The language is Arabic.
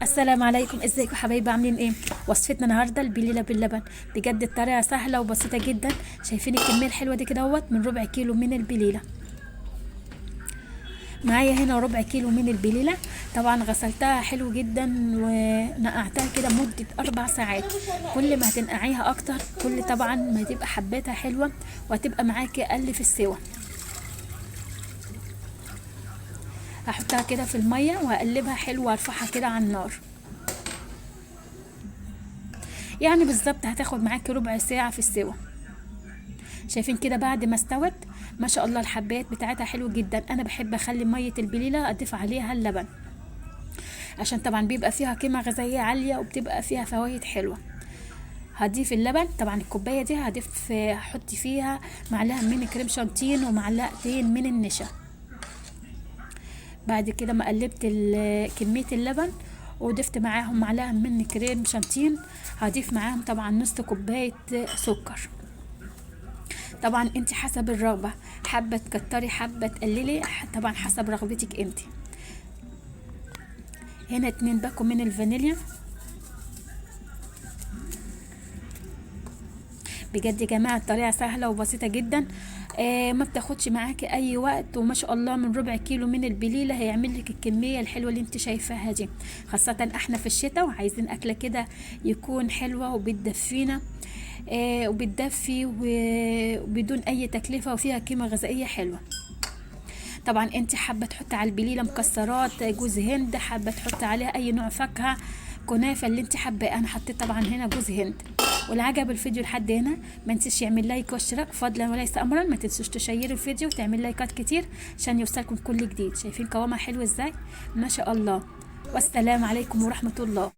السلام عليكم، ازيكم حبايبي؟ عاملين ايه؟ وصفتنا النهارده البليله باللبن. بجد الطريقه سهله وبسيطه جدا. شايفين الكميه الحلوه دي كده من ربع كيلو من البليله. معايا هنا ربع كيلو من البليله. طبعا غسلتها حلو جدا ونقعتها كده مده 4 ساعات. كل ما هتنقعيها اكتر كل طبعا ما تبقى حباتها حلوه وهتبقى معاكي اقل في السوا. هحطها كده في الميه وهقلبها حلو وارفعها كده على النار. يعني بالظبط هتاخد معاكي ربع ساعة في السوا. شايفين كده بعد ما استوت؟ ما شاء الله الحبات بتاعتها حلو جدا. انا بحب اخلي مية البليلة اضيف عليها اللبن، عشان طبعا بيبقى فيها قيمة غذائية عالية وبتبقى فيها فوائد حلوة. هضيف اللبن طبعا. الكوباية دي هحط فيها معلقة من كريم شانتين ومعلقتين من النشا. بعد كده ما قلبت كمية اللبن وضفت معاهم معلقة من كريم شانتين، هضيف معاهم طبعا نص كوباية سكر. طبعا انت حسب الرغبة، حابة تكتري حابة تقللي، طبعا حسب رغبتك انت. هنا 2 باكو من الفانيليا. بجد يا جماعه الطريقه سهله وبسيطه جدا. ما بتاخدش معاكي اي وقت، وما شاء الله من ربع كيلو من البليله هيعمل لك الكميه الحلوه اللي انت شايفاها دي. خاصه احنا في الشتاء وعايزين اكله كده يكون حلوه وبتدفينا، وبتدفي وبدون اي تكلفه وفيها قيمه غذائيه حلوه. طبعا انت حابه تحطي على البليله مكسرات، جوز هند، حابه تحطي عليها اي نوع فاكهه، كنافه، اللي انت حابه. انا حطيت طبعا هنا جوز هند. واللي عجب الفيديو لحد هنا ما تنسيش يعمل لايك واشتراك فضلا وليس امرا. ما تنسوش تشيروا الفيديو وتعمل لايكات كتير عشان يوصلكم كل جديد. شايفين قوامها حلو ازاي؟ ما شاء الله. والسلام عليكم ورحمه الله.